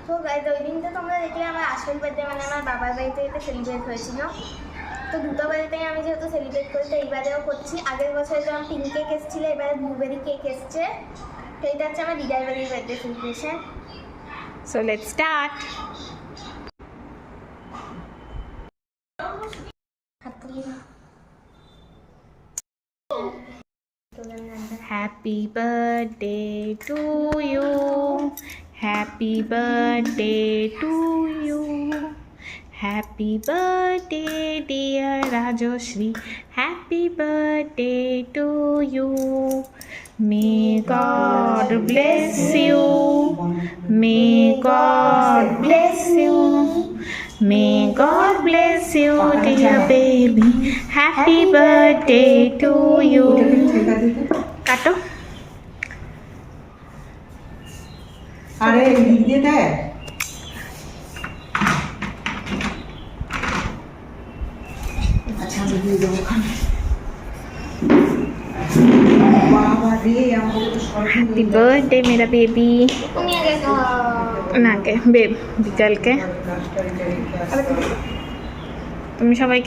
তো গাইজ ওই দিন তো তোমরা দেখলে আমার আসল বার্থডে মানে আমার বাবার বাড়িতে এটা সেলিব্রেট হয়েছিল। তো দুটো বাড়িতেই আমি যেহেতু সেলিব্রেট করি তো এইবারেও করছি। আগের বছরে যেমন পিঙ্ক কেক এসেছিলো, এবারে ব্লুবেরি কেক এসছে। তো এটা হচ্ছে আমার দিদার বাড়ির birthday celebration. So let's start. Happy birthday to you. Happy birthday to you. Happy birthday dear Rajoshri. Happy birthday to you. May God bless you. May God bless you. May God bless you dear baby. Happy birthday to you. কাটো। আরে দিয়ে দে। আচ্ছা আমি দিয়ে দেবো ওখানে। বাবা রে আমাকে তো সব हैप्पी बर्थडे मेरा बेबी। তুমি আগে খাও। না কে বেব বিকালকে তুমি সবাইকে